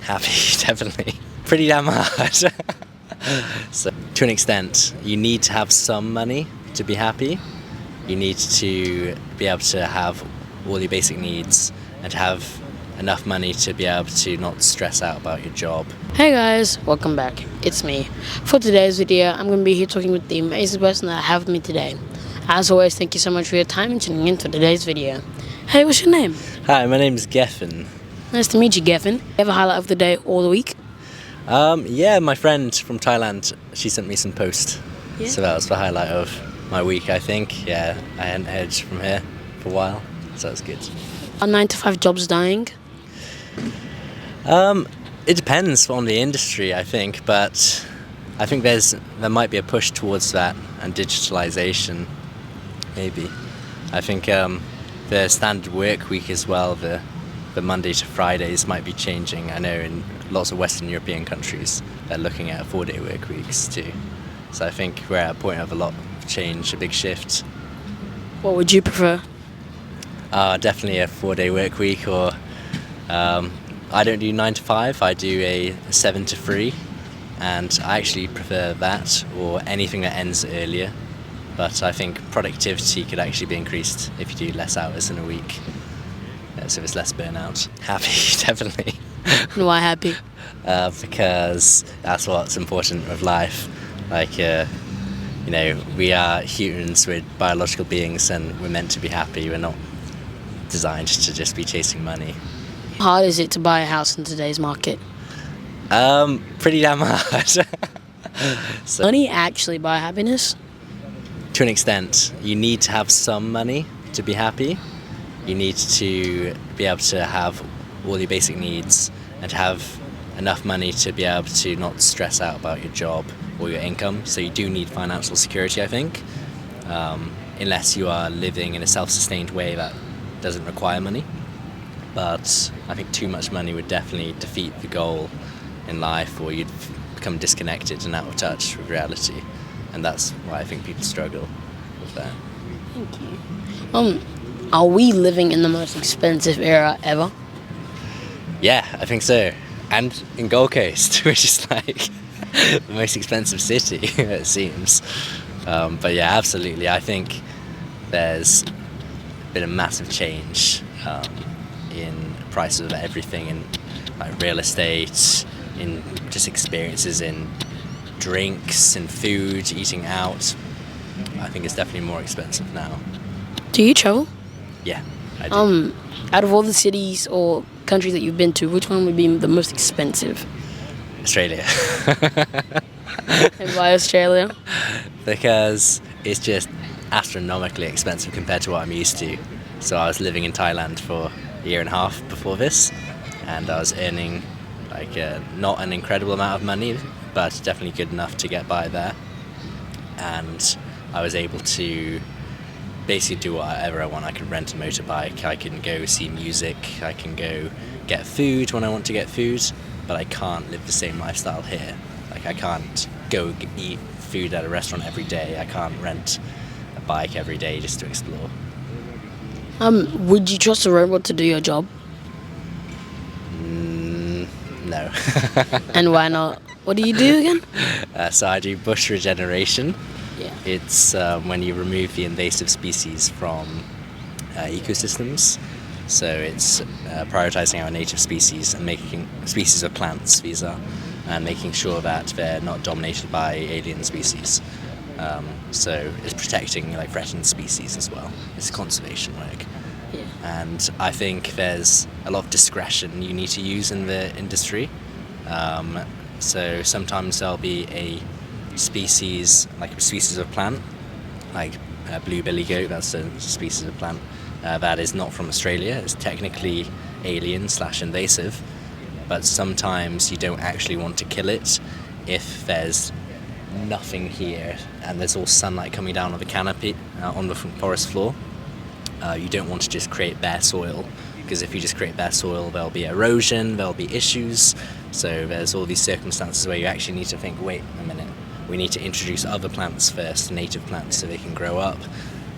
Happy, definitely. Pretty damn hard. So, to an extent, you need to have some money to be happy. You need to be able to have all your basic needs and to have enough money to be able to not stress out about your job. Hey guys, welcome back. It's me. For today's video, I'm going to be here talking with the amazing person that I have with me today. As always, thank you so much for your time and tuning in for today's video. Hey, what's your name? Hi, my name's Gethin. Nice to meet you, Gethin. You have a highlight of the day or the week? Yeah, my friend from Thailand, she sent me some posts. Yeah. So that was the highlight of my week, I think. Yeah, I hadn't heard from her for a while, so that's good. Are 9-to-5 jobs dying? It depends on the industry, I think, but I think there might be a push towards that and digitalization, maybe. I think the standard work week as well, the Monday to Fridays might be changing. I know in lots of Western European countries they're looking at 4-day work weeks too. So I think we're at a point of a lot of change, a big shift. What would you prefer? Definitely a 4-day work week, or I don't do 9 to 5, I do a 7 to 3, and I actually prefer that or anything that ends earlier. But I think productivity could actually be increased if you do less hours in a week. So there's less burnout. Happy, definitely. And why happy? Because that's what's important with life. Like, we are humans, we're biological beings, and we're meant to be happy. We're not designed to just be chasing money. How hard is it to buy a house in today's market? Pretty damn hard. So, Money actually buy happiness? to an extent, you need to have some money to be happy. You need to be able to have all your basic needs and to have enough money to be able to not stress out about your job or your income. So you do need financial security, I think, unless you are living in a self-sustained way that doesn't require money. But I think too much money would definitely defeat the goal in life, or you'd become disconnected and out of touch with reality. And that's why I think people struggle with that. Thank you. Are we living in the most expensive era ever? Yeah, I think so. And in Gold Coast, which is like the most expensive city, it seems. But yeah, absolutely. I think there's been a massive change in prices of everything, in like real estate, in just experiences, in drinks, in food, eating out. I think it's definitely more expensive now. Do you travel? Yeah, I do. Out of all the cities or countries that you've been to, which one would be the most expensive? Australia. And why Australia? Because it's just astronomically expensive compared to what I'm used to. So I was living in Thailand for a year and a half before this, and I was earning like not an incredible amount of money, but definitely good enough to get by there. And I was able to basically do whatever I want. I can rent a motorbike, I can go see music, I can go get food when I want to get food, but I can't live the same lifestyle here. Like, I can't go eat food at a restaurant every day, I can't rent a bike every day just to explore. Would you trust a robot to do your job? No. And why not? What do you do again? So I do bush regeneration. Yeah. It's when you remove the invasive species from ecosystems. So it's prioritizing our native species and making species of plants, these are, and making sure that they're not dominated by alien species. So it's protecting like threatened species as well. It's conservation work. Yeah. And I think there's a lot of discretion you need to use in the industry. So sometimes there'll be a species of plant, like blue-belly goat, that's a species of plant that is not from Australia. It's technically alien/invasive, but sometimes you don't actually want to kill it if there's nothing here and there's all sunlight coming down on the canopy, on the forest floor. You don't want to just create bare soil, because if you just create bare soil, there'll be erosion, there'll be issues. So there's all these circumstances where you actually need to think, wait a minute, we need to introduce other plants first, native plants, so they can grow up.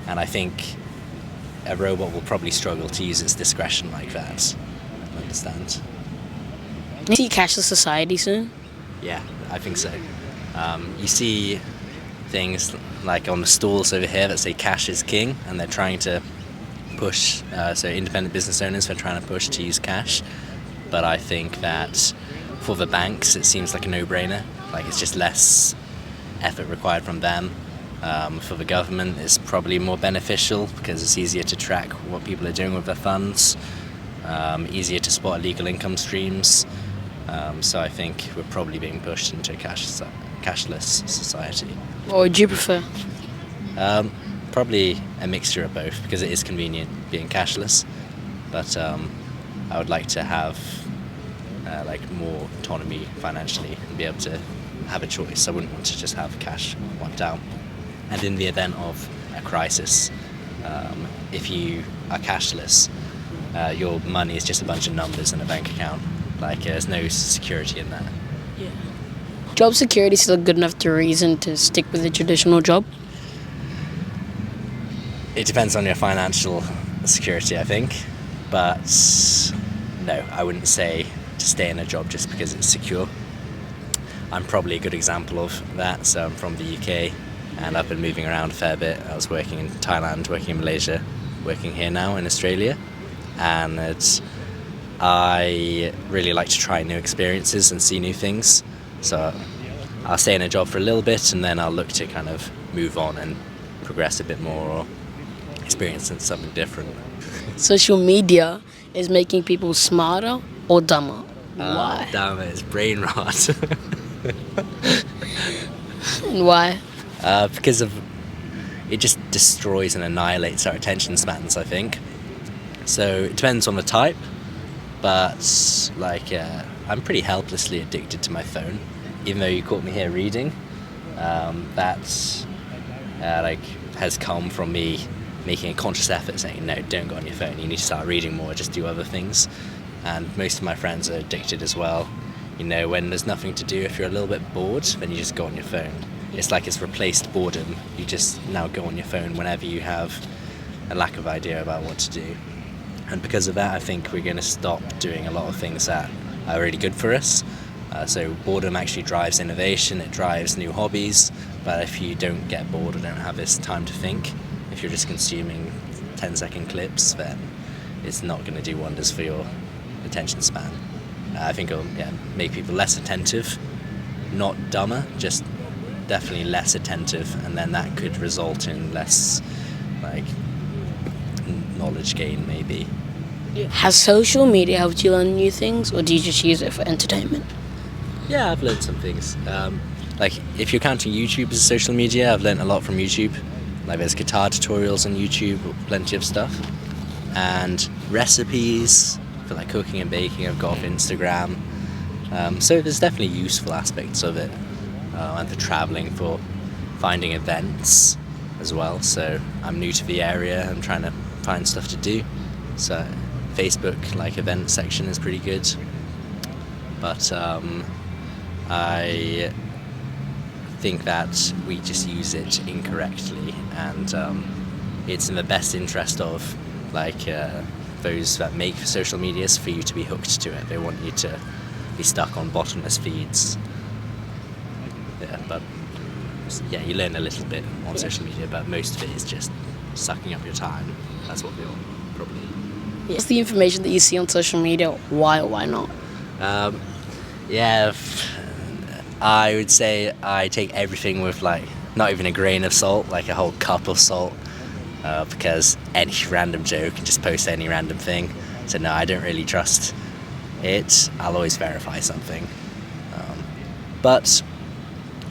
And I think a robot will probably struggle to use its discretion like that. I understand. You see cashless society soon? Yeah, I think so. You see things like on the stalls over here that say cash is king, and they're trying to push, so independent business owners are trying to push to use cash. But I think that for the banks, it seems like a no-brainer. Like, it's just less effort required from them. For the government, it's probably more beneficial because it's easier to track what people are doing with their funds, easier to spot illegal income streams. So I think we're probably being pushed into a cashless society. What would you prefer? Probably a mixture of both because it is convenient being cashless, but I would like to have more autonomy financially and be able to have a choice. I wouldn't want to just have cash wiped out. And in the event of a crisis, if you are cashless, your money is just a bunch of numbers in a bank account. Like, there's no security in that. Yeah. Job security is still good enough to reason to stick with a traditional job? It depends on your financial security, I think. But no, I wouldn't say to stay in a job just because it's secure. I'm probably a good example of that. So I'm from the UK and I've been moving around a fair bit. I was working in Thailand, working in Malaysia, working here now in Australia. And I really like to try new experiences and see new things. So I'll stay in a job for a little bit and then I'll look to kind of move on and progress a bit more or experience something different. Social media is making people smarter or dumber. Why? Damn it, it's brain rot. And why? Because of it just destroys and annihilates our attention spans, I think. So it depends on the type, but I'm pretty helplessly addicted to my phone. Even though you caught me here reading, that's has come from me making a conscious effort saying, no, don't go on your phone, you need to start reading more, just do other things. And most of my friends are addicted as well. You know, when there's nothing to do, if you're a little bit bored, then you just go on your phone. It's like it's replaced boredom. You just now go on your phone whenever you have a lack of idea about what to do. And because of that, I think we're going to stop doing a lot of things that are really good for us. So boredom actually drives innovation, it drives new hobbies, but if you don't get bored or don't have this time to think, if you're just consuming 10-second clips, then it's not going to do wonders for your attention span. I think it'll make people less attentive, not dumber, just definitely less attentive, and then that could result in less knowledge gain maybe. Has social media helped you learn new things, or do you just use it for entertainment? Yeah, I've learned some things. If you're counting YouTube as social media, I've learned a lot from YouTube. There's guitar tutorials on YouTube, plenty of stuff. And recipes for cooking and baking I've got off Instagram. So there's definitely useful aspects of it. And for traveling, for finding events as well. So I'm new to the area, I'm trying to find stuff to do. So Facebook event section is pretty good. But I think that we just use it incorrectly, and it's in the best interest of those that make social medias for you to be hooked to it. They want you to be stuck on bottomless feeds. You learn a little bit on social media, but most of it is just sucking up your time. That's what they want, probably. What's the information that you see on social media? Why or why not? I would say I take everything with not even a grain of salt, a whole cup of salt, because any random joke can just post any random thing. So no, I don't really trust it. I'll always verify something. But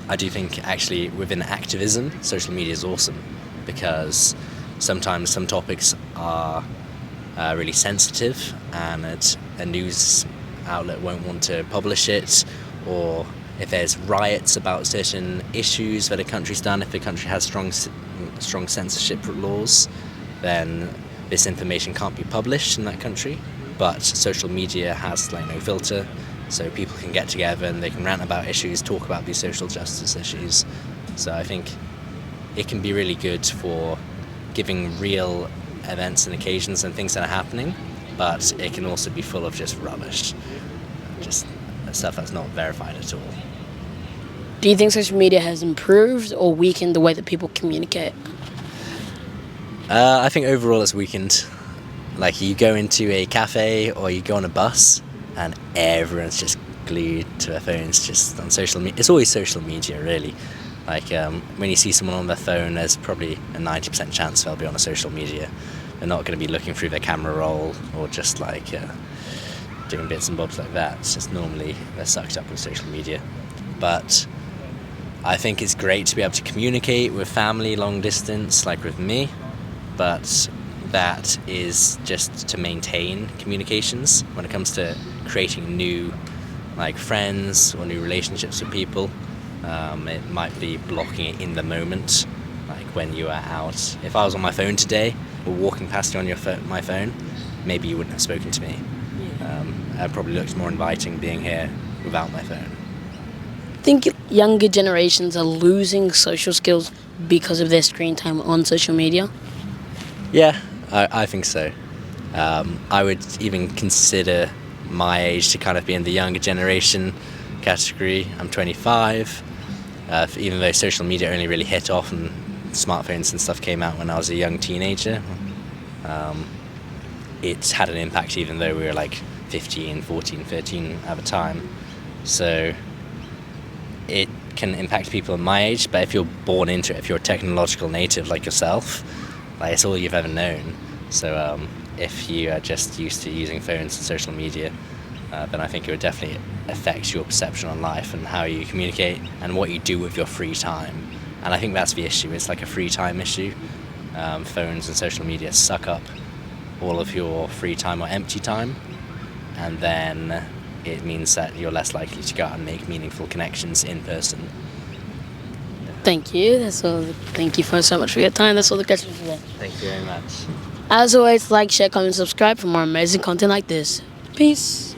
I do think actually within activism, social media is awesome, because sometimes some topics are really sensitive and a news outlet won't want to publish it, or if there's riots about certain issues that a country's done, if a country has strong censorship laws, then this information can't be published in that country. But social media has no filter, so people can get together and they can rant about issues, talk about these social justice issues. So I think it can be really good for giving real events and occasions and things that are happening, but it can also be full of just rubbish. stuff that's not verified at all. Do you think social media has improved or weakened the way that people communicate? I think overall it's weakened. Like, you go into a cafe or you go on a bus and everyone's just glued to their phones, just on social media. It's always social media, really. Like, when you see someone on their phone, there's probably a 90% chance they'll be on a social media. They're not going to be looking through their camera roll or just like doing bits and bobs like that. It's just normally they're sucked up with social media. But I think it's great to be able to communicate with family long distance, like with me, but that is just to maintain communications. When it comes to creating new like friends or new relationships with people, it might be blocking it in the moment, like when you are out. If I was on my phone today or walking past you on my phone, maybe you wouldn't have spoken to me. It probably looks more inviting being here without my phone. Think younger generations are losing social skills because of their screen time on social media? Yeah, I think so. I would even consider my age to kind of be in the younger generation category. I'm 25. Even though social media only really hit off and smartphones and stuff came out when I was a young teenager, it's had an impact even though we were like 15, 14, 13 at the time. So it can impact people in my age, but if you're born into it, if you're a technological native like yourself, like, it's all you've ever known. So if you are just used to using phones and social media, then I think it would definitely affect your perception on life and how you communicate and what you do with your free time. And I think that's the issue. It's like a free time issue. Phones and social media suck up all of your free time or empty time, and then it means that you're less likely to go out and make meaningful connections in person. Thank you. That's all. Thank you so much for your time. That's all the questions for today. Thank you very much. As always, like, share, comment, subscribe for more amazing content like this. Peace.